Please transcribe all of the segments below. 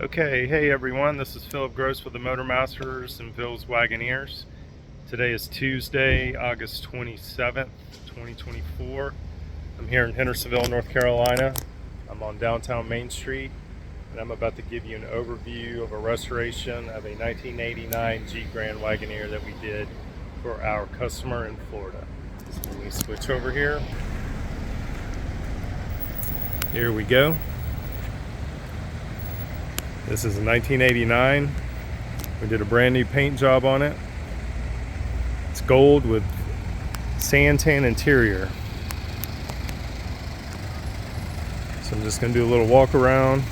Okay, hey everyone, this is Philip Gross with the Motor Masters and Phil's Wagoneers. Today is Tuesday, August 27th, 2024. I'm here in Hendersonville, North Carolina. I'm on downtown Main Street, and I'm about to give you an overview of a restoration of a 1989 Jeep Grand Wagoneer that we did for our customer in Florida. So let me switch over here. Here we go. This is a 1989. We did a brand new paint job on it. It's gold with santan interior. So I'm just going to do a little walk around.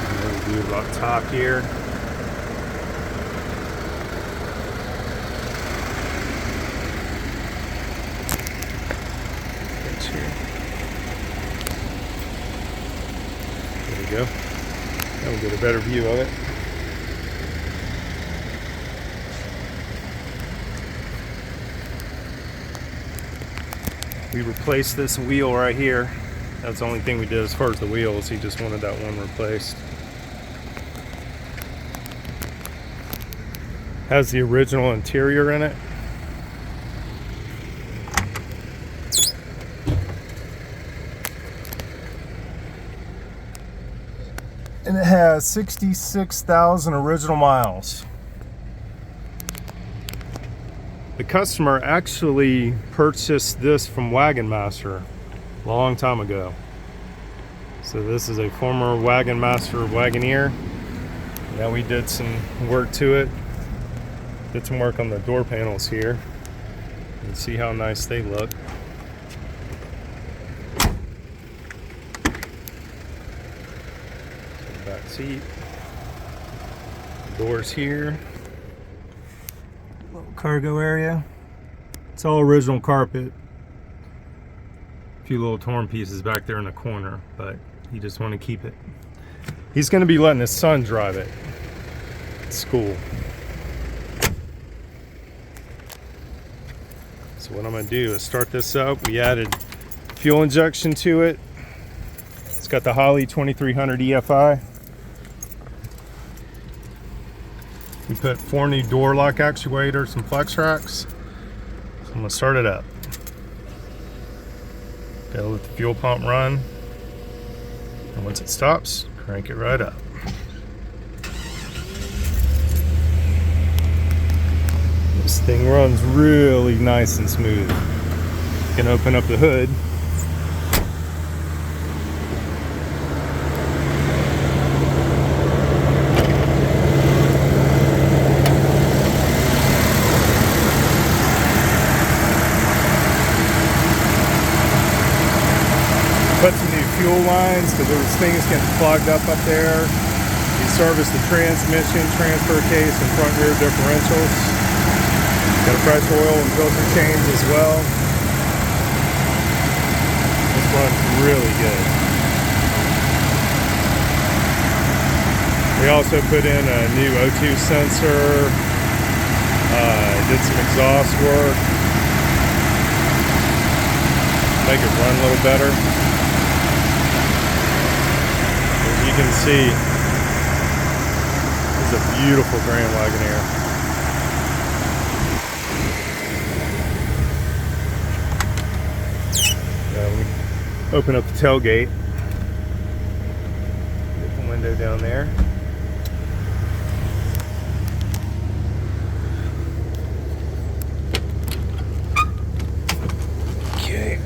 And we'll do about top here. There we go. Now we'll get a better view of it. We replaced this wheel right here. That's the only thing we did as far as the wheels. He just wanted that one replaced. Has the original interior in it. And it has 66,000 original miles. The customer actually purchased this from Wagon Master a long time ago. So this is a former Wagon Master Wagoneer. Now we did some work to it. Did some work on the door panels here. And see how nice they look. Back seat, doors here, little cargo area. It's all original carpet. A few little torn pieces back there in the corner, but he just wanted to keep it. He's going to be letting his son drive it at school. So what I'm going to do is start this up. We added fuel injection to it. It's got the Holley 2300 EFI. We put 4 new door lock actuators and flex racks. So I'm going to start it up. Gotta let the fuel pump run. And once it stops, crank it right up. This thing runs really nice and smooth. You can open up the hood. Put some new fuel lines because there was things getting clogged up there. We serviced the transmission, transfer case, and front rear differentials. Got a fresh oil and filter change as well. This runs really good. We also put in a new O2 sensor. Did some exhaust work. Make it run a little better. You can see it's a beautiful Grand Wagoneer. Open up the tailgate. Get the window down there. Okay.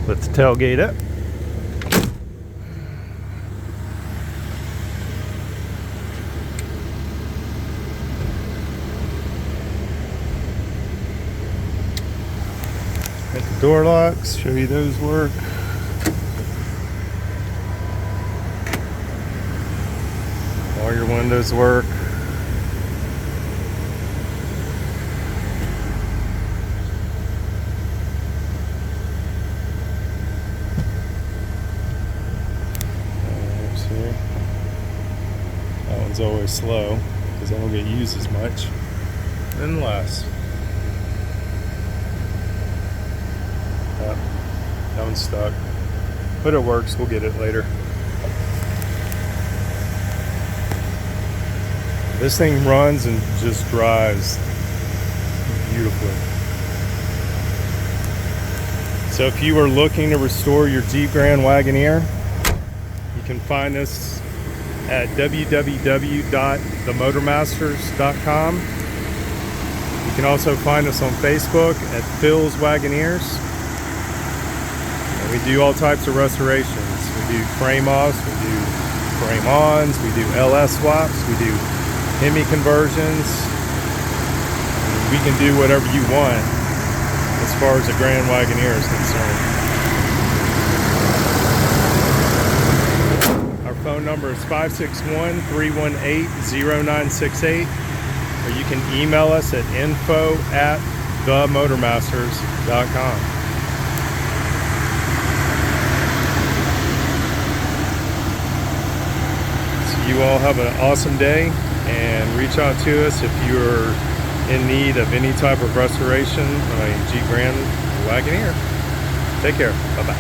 Let the tailgate up. Got the door locks, show you those work. All your windows work. one's always slow because they don't get used as much. And last. That one's stuck. But it works, we'll get it later. This thing runs and just drives beautifully. So if you are looking to restore your Jeep Grand Wagoneer, you can find us at www.themotormasters.com. You can also find us on Facebook at Phil's Wagoneers. And we do all types of restorations. We do frame offs, we do frame ons, we do LS swaps, we do Hemi conversions. We can do whatever you want as far as the Grand Wagoneer is concerned. Our phone number is 561-318-0968, or you can email us at info@themotormasters.com. So you all have an awesome day, and reach out to us if you're in need of any type of restoration on a Jeep Grand Wagoneer. Take care. Bye-bye.